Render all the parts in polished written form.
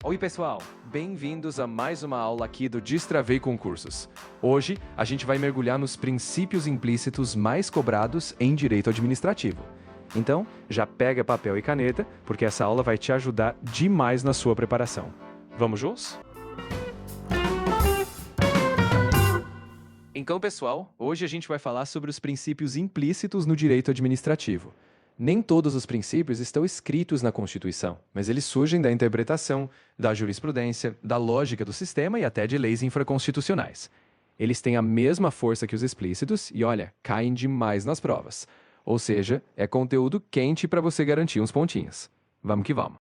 Oi pessoal, bem-vindos a mais uma aula aqui do Destravei Concursos. Hoje a gente vai mergulhar nos princípios implícitos mais cobrados em direito administrativo. Então, já pega papel e caneta, porque essa aula vai te ajudar demais na sua preparação. Vamos juntos? Então, pessoal, hoje a gente vai falar sobre os princípios implícitos no direito administrativo. Nem todos os princípios estão escritos na Constituição, mas eles surgem da interpretação, da jurisprudência, da lógica do sistema e até de leis infraconstitucionais. Eles têm a mesma força que os explícitos e, olha, caem demais nas provas. Ou seja, é conteúdo quente para você garantir uns pontinhos. Vamos que vamos.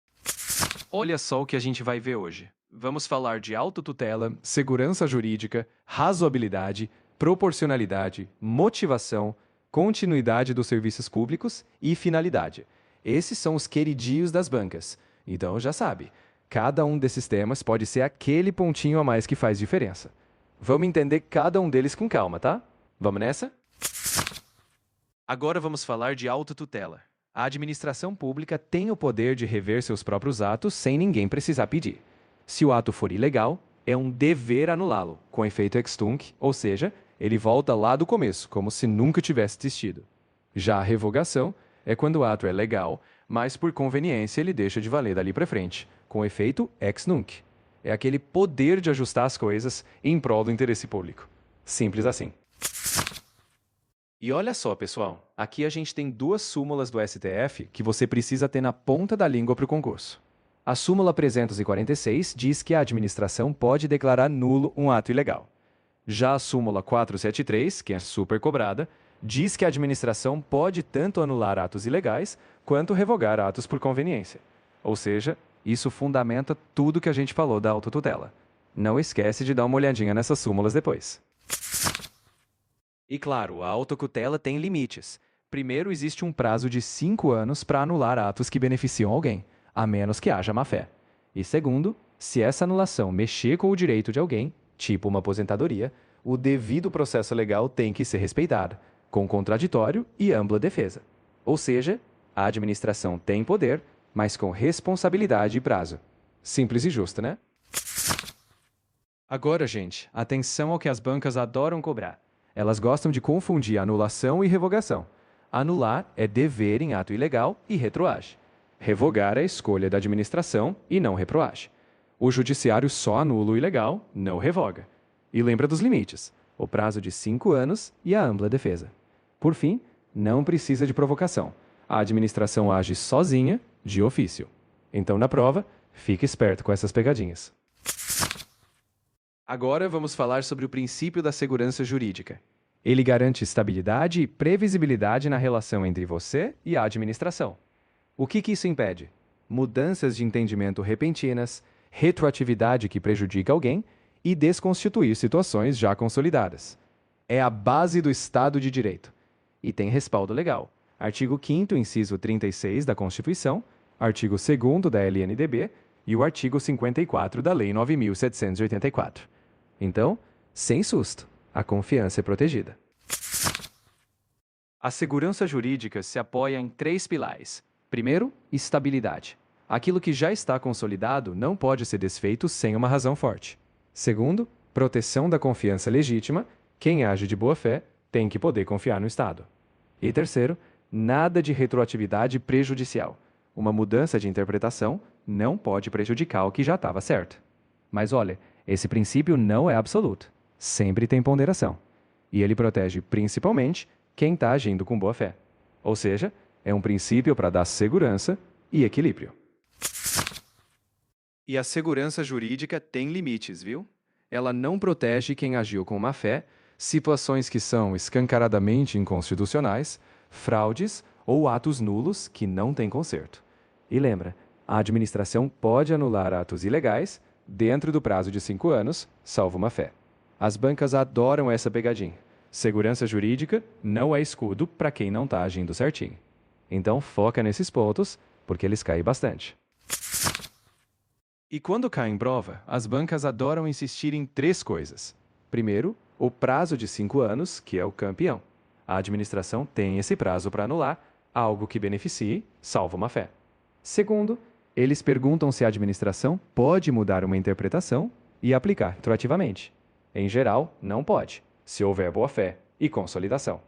Olha só o que a gente vai ver hoje. Vamos falar de autotutela, segurança jurídica, razoabilidade, proporcionalidade, motivação, continuidade dos serviços públicos e finalidade. Esses são os queridinhos das bancas. Então já sabe, cada um desses temas pode ser aquele pontinho a mais que faz diferença. Vamos entender cada um deles com calma, tá? Vamos nessa? Agora vamos falar de autotutela. A administração pública tem o poder de rever seus próprios atos sem ninguém precisar pedir. Se o ato for ilegal, é um dever anulá-lo, com efeito ex tunc, ou seja, ele volta lá do começo, como se nunca tivesse existido. Já a revogação é quando o ato é legal, mas por conveniência ele deixa de valer dali para frente, com efeito ex nunc. É aquele poder de ajustar as coisas em prol do interesse público. Simples assim. E olha só, pessoal, aqui a gente tem duas súmulas do STF que você precisa ter na ponta da língua para o concurso. A súmula 346 diz que a administração pode declarar nulo um ato ilegal. Já a súmula 473, que é super cobrada, diz que a administração pode tanto anular atos ilegais quanto revogar atos por conveniência. Ou seja, isso fundamenta tudo que a gente falou da autotutela. Não esquece de dar uma olhadinha nessas súmulas depois. E claro, a autotutela tem limites. Primeiro, existe um prazo de 5 anos para anular atos que beneficiam alguém, a menos que haja má-fé. E segundo, se essa anulação mexer com o direito de alguém, tipo uma aposentadoria, o devido processo legal tem que ser respeitado, com contraditório e ampla defesa. Ou seja, a administração tem poder, mas com responsabilidade e prazo. Simples e justo, né? Agora, gente, atenção ao que as bancas adoram cobrar. Elas gostam de confundir anulação e revogação. Anular é dever em ato ilegal e retroage. Revogar é escolha da administração e não retroage. O judiciário só anula o ilegal, não revoga. E lembra dos limites, o prazo de 5 anos e a ampla defesa. Por fim, não precisa de provocação. A administração age sozinha, de ofício. Então, na prova, fique esperto com essas pegadinhas. Agora vamos falar sobre o princípio da segurança jurídica. Ele garante estabilidade e previsibilidade na relação entre você e a administração. O que isso impede? Mudanças de entendimento repentinas, retroatividade que prejudica alguém e desconstituir situações já consolidadas. É a base do Estado de Direito. E tem respaldo legal. Artigo 5º, inciso 36 da Constituição, artigo 2º da LNDB e o artigo 54 da Lei 9.784. Então, sem susto, a confiança é protegida. A segurança jurídica se apoia em 3 pilares. Primeiro, estabilidade. Aquilo que já está consolidado não pode ser desfeito sem uma razão forte. Segundo, proteção da confiança legítima. Quem age de boa-fé tem que poder confiar no Estado. E terceiro, nada de retroatividade prejudicial. Uma mudança de interpretação não pode prejudicar o que já estava certo. Mas olha, esse princípio não é absoluto. Sempre tem ponderação. E ele protege principalmente quem está agindo com boa-fé. Ou seja, é um princípio para dar segurança e equilíbrio. E a segurança jurídica tem limites, viu? Ela não protege quem agiu com má-fé, situações que são escancaradamente inconstitucionais, fraudes ou atos nulos que não têm conserto. E lembra, a administração pode anular atos ilegais dentro do prazo de 5 anos, salvo má-fé. As bancas adoram essa pegadinha. Segurança jurídica não é escudo para quem não está agindo certinho. Então foca nesses pontos, porque eles caem bastante. E quando cai em prova, as bancas adoram insistir em 3 coisas. Primeiro, o prazo de 5 anos, que é o campeão. A administração tem esse prazo para anular algo que beneficie, salvo má-fé. Segundo, Eles perguntam se a administração pode mudar uma interpretação e aplicar retroativamente. Em geral, não pode, se houver boa-fé e consolidação.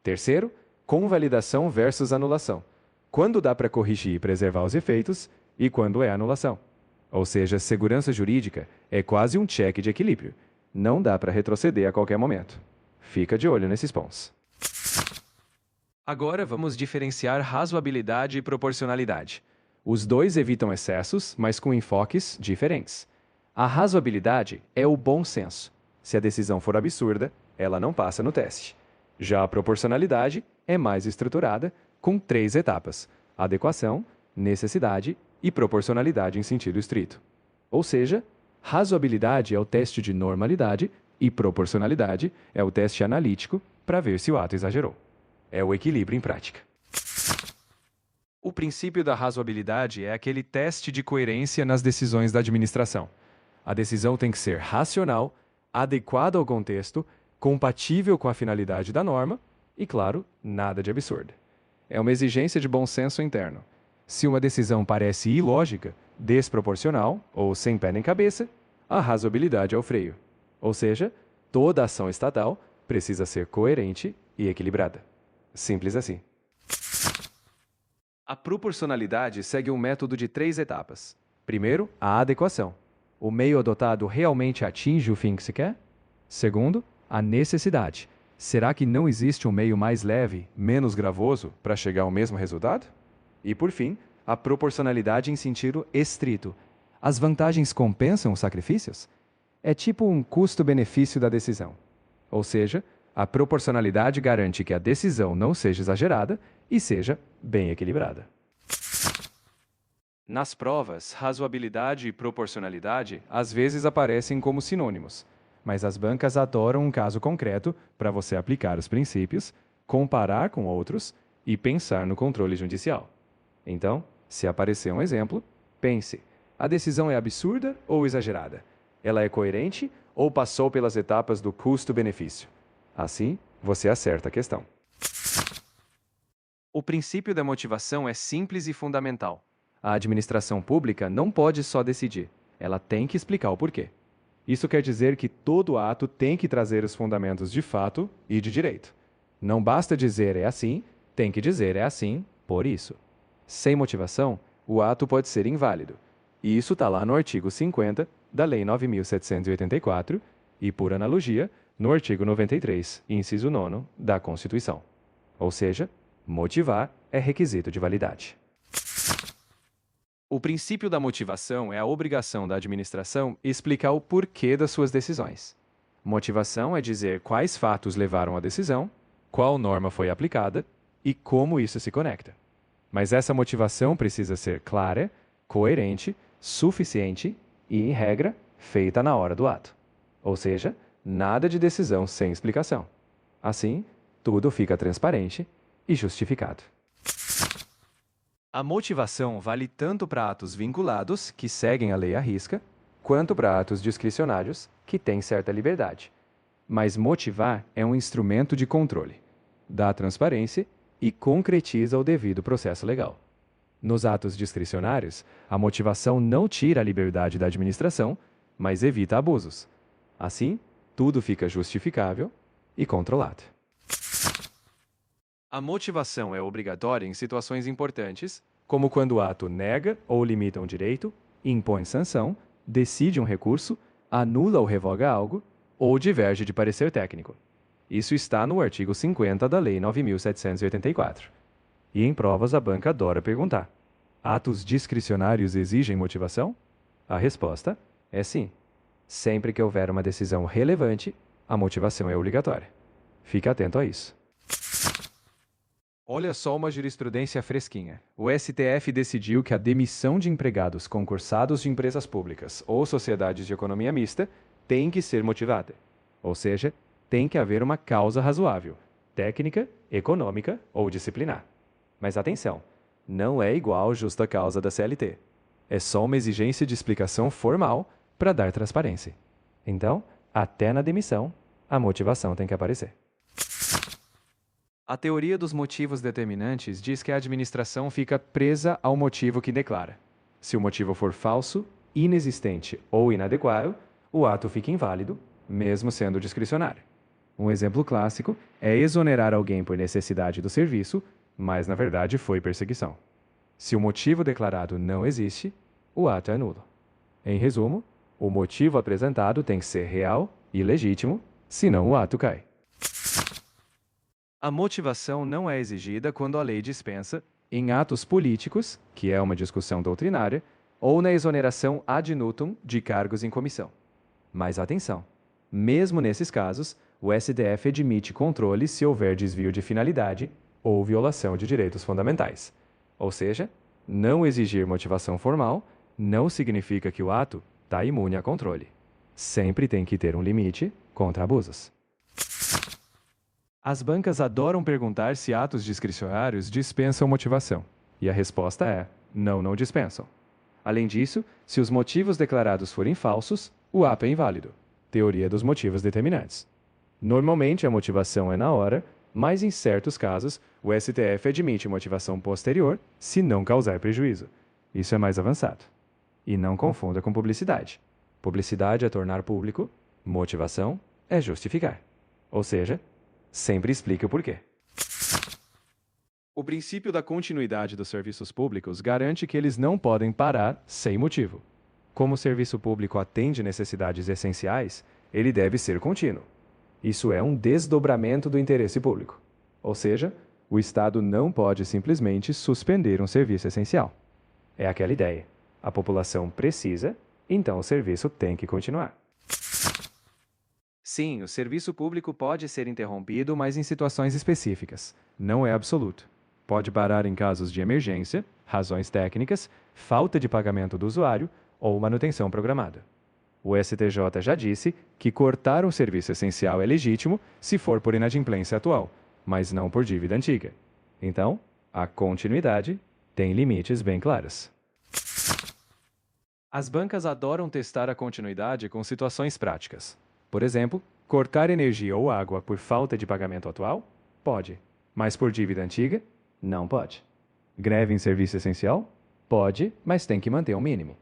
Terceiro, convalidação versus anulação. Quando dá para corrigir e preservar os efeitos e quando é anulação. Ou seja, segurança jurídica é quase um cheque de equilíbrio. Não dá para retroceder a qualquer momento. Fica de olho nesses pontos. Agora vamos diferenciar razoabilidade e proporcionalidade. Os dois evitam excessos, mas com enfoques diferentes. A razoabilidade é o bom senso. Se a decisão for absurda, ela não passa no teste. Já a proporcionalidade é mais estruturada, com 3 etapas: adequação, necessidade e proporcionalidade em sentido estrito. Ou seja, razoabilidade é o teste de normalidade e proporcionalidade é o teste analítico para ver se o ato exagerou. É o equilíbrio em prática. O princípio da razoabilidade é aquele teste de coerência nas decisões da administração. A decisão tem que ser racional, adequada ao contexto, compatível com a finalidade da norma e, claro, nada de absurdo. É uma exigência de bom senso interno. Se uma decisão parece ilógica, desproporcional ou sem pé nem cabeça, a razoabilidade é o freio. Ou seja, toda ação estatal precisa ser coerente e equilibrada. Simples assim. A proporcionalidade segue um método de 3 etapas. Primeiro, a adequação. O meio adotado realmente atinge o fim que se quer? Segundo, a necessidade. Será que não existe um meio mais leve, menos gravoso, para chegar ao mesmo resultado? E, por fim, a proporcionalidade em sentido estrito. As vantagens compensam os sacrifícios? É tipo um custo-benefício da decisão. Ou seja, a proporcionalidade garante que a decisão não seja exagerada e seja bem equilibrada. Nas provas, razoabilidade e proporcionalidade às vezes aparecem como sinônimos, mas as bancas adoram um caso concreto para você aplicar os princípios, comparar com outros e pensar no controle judicial. Então, se aparecer um exemplo, pense: a decisão é absurda ou exagerada? Ela é coerente ou passou pelas etapas do custo-benefício? Assim, você acerta a questão. O princípio da motivação é simples e fundamental. A administração pública não pode só decidir, ela tem que explicar o porquê. Isso quer dizer que todo ato tem que trazer os fundamentos de fato e de direito. Não basta dizer é assim, tem que dizer é assim, por isso. Sem motivação, o ato pode ser inválido. E isso está lá no artigo 50 da Lei 9.784 e, por analogia, no artigo 93, inciso 9 da Constituição. Ou seja, motivar é requisito de validade. O princípio da motivação é a obrigação da administração explicar o porquê das suas decisões. Motivação é dizer quais fatos levaram à decisão, qual norma foi aplicada e como isso se conecta. Mas essa motivação precisa ser clara, coerente, suficiente e, em regra, feita na hora do ato. Ou seja, nada de decisão sem explicação. Assim, tudo fica transparente e justificado. A motivação vale tanto para atos vinculados, que seguem a lei à risca, quanto para atos discricionários, que têm certa liberdade. Mas motivar é um instrumento de controle, dá transparência e concretiza o devido processo legal. Nos atos discricionários, a motivação não tira a liberdade da administração, mas evita abusos. Assim, tudo fica justificável e controlado. A motivação é obrigatória em situações importantes, como quando o ato nega ou limita um direito, impõe sanção, decide um recurso, anula ou revoga algo ou diverge de parecer técnico. Isso está no artigo 50 da Lei 9.784. E em provas a banca adora perguntar: atos discricionários exigem motivação? A resposta é sim. Sempre que houver uma decisão relevante, a motivação é obrigatória. Fique atento a isso. Olha só uma jurisprudência fresquinha. O STF decidiu que a demissão de empregados concursados de empresas públicas ou sociedades de economia mista tem que ser motivada. Ou seja, tem que haver uma causa razoável, técnica, econômica ou disciplinar. Mas atenção, não é igual justa causa da CLT. É só uma exigência de explicação formal para dar transparência. Então, até na demissão, a motivação tem que aparecer. A teoria dos motivos determinantes diz que a administração fica presa ao motivo que declara. Se o motivo for falso, inexistente ou inadequado, o ato fica inválido, mesmo sendo discricionário. Um exemplo clássico é exonerar alguém por necessidade do serviço, mas na verdade foi perseguição. Se o motivo declarado não existe, o ato é nulo. Em resumo, o motivo apresentado tem que ser real e legítimo, senão o ato cai. A motivação não é exigida quando a lei dispensa em atos políticos, que é uma discussão doutrinária, ou na exoneração ad nutum de cargos em comissão. Mas atenção, mesmo nesses casos, o STF admite controle se houver desvio de finalidade ou violação de direitos fundamentais. Ou seja, não exigir motivação formal não significa que o ato está imune a controle. Sempre tem que ter um limite contra abusos. As bancas adoram perguntar se atos discricionários dispensam motivação. E a resposta é: não, não dispensam. Além disso, se os motivos declarados forem falsos, o ato é inválido. Teoria dos motivos determinantes. Normalmente a motivação é na hora, mas em certos casos, o STF admite motivação posterior se não causar prejuízo. Isso é mais avançado. E não confunda com publicidade. Publicidade é tornar público, motivação é justificar. Ou seja, sempre explique o porquê. O princípio da continuidade dos serviços públicos garante que eles não podem parar sem motivo. Como o serviço público atende necessidades essenciais, ele deve ser contínuo. Isso é um desdobramento do interesse público. Ou seja, o Estado não pode simplesmente suspender um serviço essencial. É aquela ideia. A população precisa, então o serviço tem que continuar. Sim, o serviço público pode ser interrompido, mas em situações específicas. Não é absoluto. Pode parar em casos de emergência, razões técnicas, falta de pagamento do usuário ou manutenção programada. O STJ já disse que cortar um serviço essencial é legítimo se for por inadimplência atual, mas não por dívida antiga. Então, a continuidade tem limites bem claros. As bancas adoram testar a continuidade com situações práticas. Por exemplo, cortar energia ou água por falta de pagamento atual? Pode. Mas por dívida antiga? Não pode. Greve em serviço essencial? Pode, mas tem que manter o mínimo.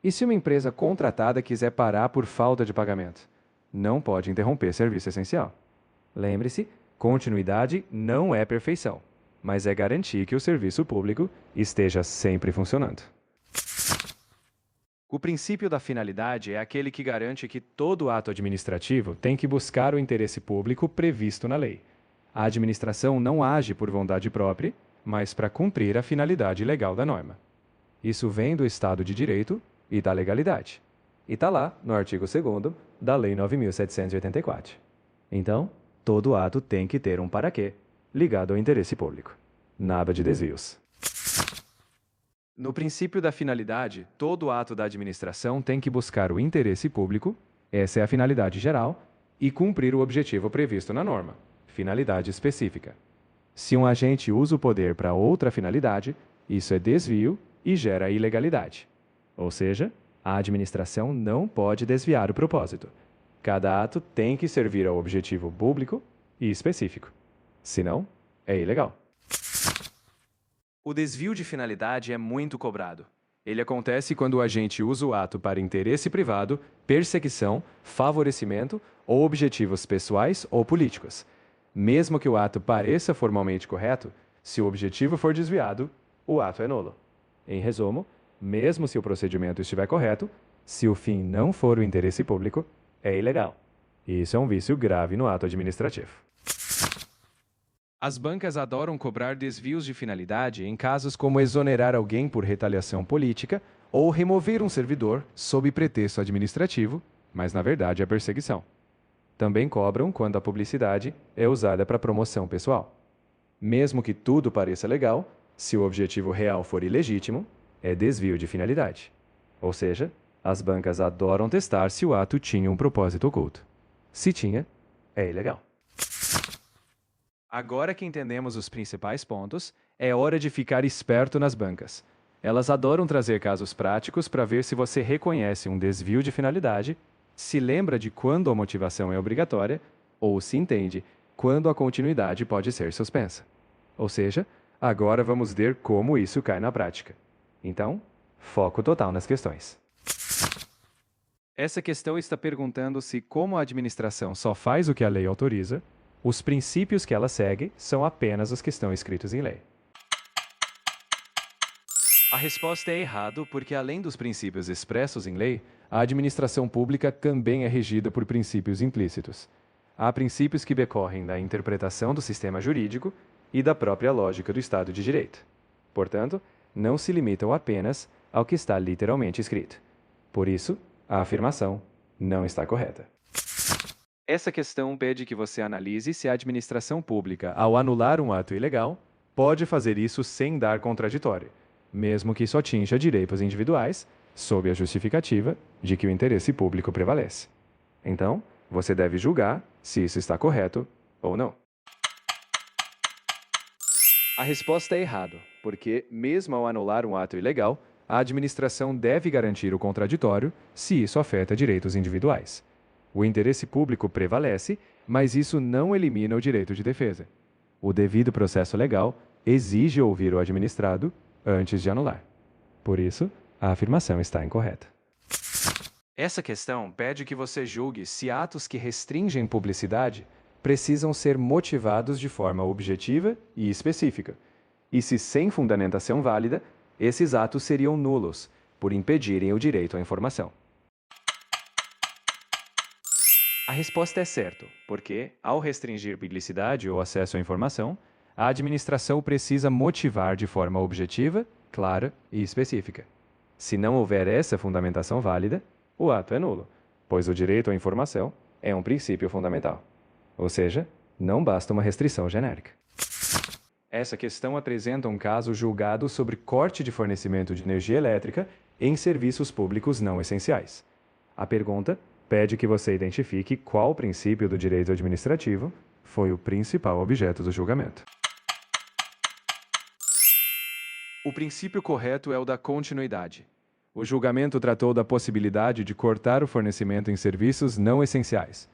E se uma empresa contratada quiser parar por falta de pagamento? Não pode interromper serviço essencial. Lembre-se, continuidade não é perfeição, mas é garantir que o serviço público esteja sempre funcionando. O princípio da finalidade é aquele que garante que todo ato administrativo tem que buscar o interesse público previsto na lei. A administração não age por vontade própria, mas para cumprir a finalidade legal da norma. Isso vem do Estado de Direito e da legalidade. E está lá no artigo 2º da Lei 9.784. Então, todo ato tem que ter um para quê, ligado ao interesse público. Nada de desvios. No princípio da finalidade, todo ato da administração tem que buscar o interesse público, essa é a finalidade geral, e cumprir o objetivo previsto na norma, finalidade específica. Se um agente usa o poder para outra finalidade, isso é desvio e gera ilegalidade. Ou seja, a administração não pode desviar o propósito. Cada ato tem que servir ao objetivo público e específico. Senão, é ilegal. O desvio de finalidade é muito cobrado. Ele acontece quando o agente usa o ato para interesse privado, perseguição, favorecimento ou objetivos pessoais ou políticos. Mesmo que o ato pareça formalmente correto, se o objetivo for desviado, o ato é nulo. Em resumo, mesmo se o procedimento estiver correto, se o fim não for o interesse público, é ilegal. Isso é um vício grave no ato administrativo. As bancas adoram cobrar desvios de finalidade em casos como exonerar alguém por retaliação política ou remover um servidor sob pretexto administrativo, mas na verdade é perseguição. Também cobram quando a publicidade é usada para promoção pessoal. Mesmo que tudo pareça legal, se o objetivo real for ilegítimo, é desvio de finalidade. Ou seja, as bancas adoram testar se o ato tinha um propósito oculto. Se tinha, é ilegal. Agora que entendemos os principais pontos, é hora de ficar esperto nas bancas. Elas adoram trazer casos práticos para ver se você reconhece um desvio de finalidade, se lembra de quando a motivação é obrigatória ou se entende quando a continuidade pode ser suspensa. Ou seja, agora vamos ver como isso cai na prática. Então, Foco total nas questões. Essa questão está perguntando se, como a administração só faz o que a lei autoriza, os princípios que ela segue são apenas os que estão escritos em lei. A resposta é errado, porque além dos princípios expressos em lei, a administração pública também é regida por princípios implícitos. Há princípios que decorrem da interpretação do sistema jurídico e da própria lógica do Estado de Direito. Portanto, não se limitam apenas ao que está literalmente escrito. Por isso, a afirmação não está correta. Essa questão pede que você analise se a administração pública, ao anular um ato ilegal, pode fazer isso sem dar contraditório, mesmo que isso atinja direitos individuais, sob a justificativa de que o interesse público prevalece. Então, você deve julgar se isso está correto ou não. A resposta é errado, porque, mesmo ao anular um ato ilegal, a administração deve garantir o contraditório se isso afeta direitos individuais. O interesse público prevalece, mas isso não elimina o direito de defesa. O devido processo legal exige ouvir o administrado antes de anular. Por isso, a afirmação está incorreta. Essa questão pede que você julgue se atos que restringem publicidade precisam ser motivados de forma objetiva e específica, e se sem fundamentação válida, esses atos seriam nulos, por impedirem o direito à informação. A resposta é certa, porque, ao restringir publicidade ou acesso à informação, a administração precisa motivar de forma objetiva, clara e específica. Se não houver essa fundamentação válida, o ato é nulo, pois o direito à informação é um princípio fundamental. Ou seja, não basta uma restrição genérica. Essa questão apresenta um caso julgado sobre corte de fornecimento de energia elétrica em serviços públicos não essenciais. A pergunta pede que você identifique qual princípio do direito administrativo foi o principal objeto do julgamento. O princípio correto é o da continuidade. O julgamento tratou da possibilidade de cortar o fornecimento em serviços não essenciais.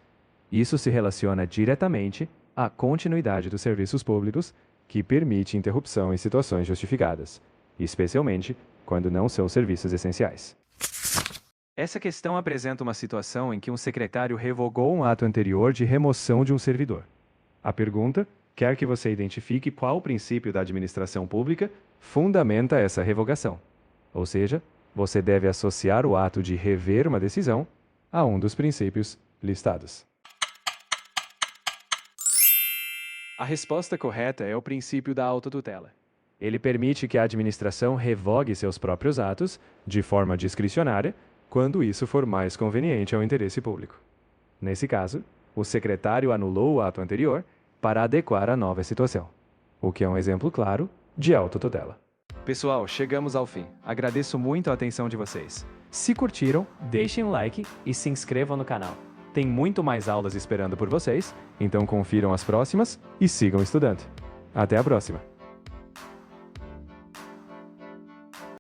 Isso se relaciona diretamente à continuidade dos serviços públicos, que permite interrupção em situações justificadas, especialmente quando não são serviços essenciais. Essa questão apresenta uma situação em que um secretário revogou um ato anterior de remoção de um servidor. A pergunta quer que você identifique qual princípio da administração pública fundamenta essa revogação. Ou seja, você deve associar o ato de rever uma decisão a um dos princípios listados. A resposta correta é o princípio da autotutela. Ele permite que a administração revogue seus próprios atos, de forma discricionária, quando isso for mais conveniente ao interesse público. Nesse caso, o secretário anulou o ato anterior para adequar a nova situação, o que é um exemplo claro de autotutela. Pessoal, chegamos ao fim. Agradeço muito a atenção de vocês. Se curtiram, deixem um like e se inscrevam no canal. Tem muito mais aulas esperando por vocês, então confiram as próximas e sigam estudando. Até a próxima!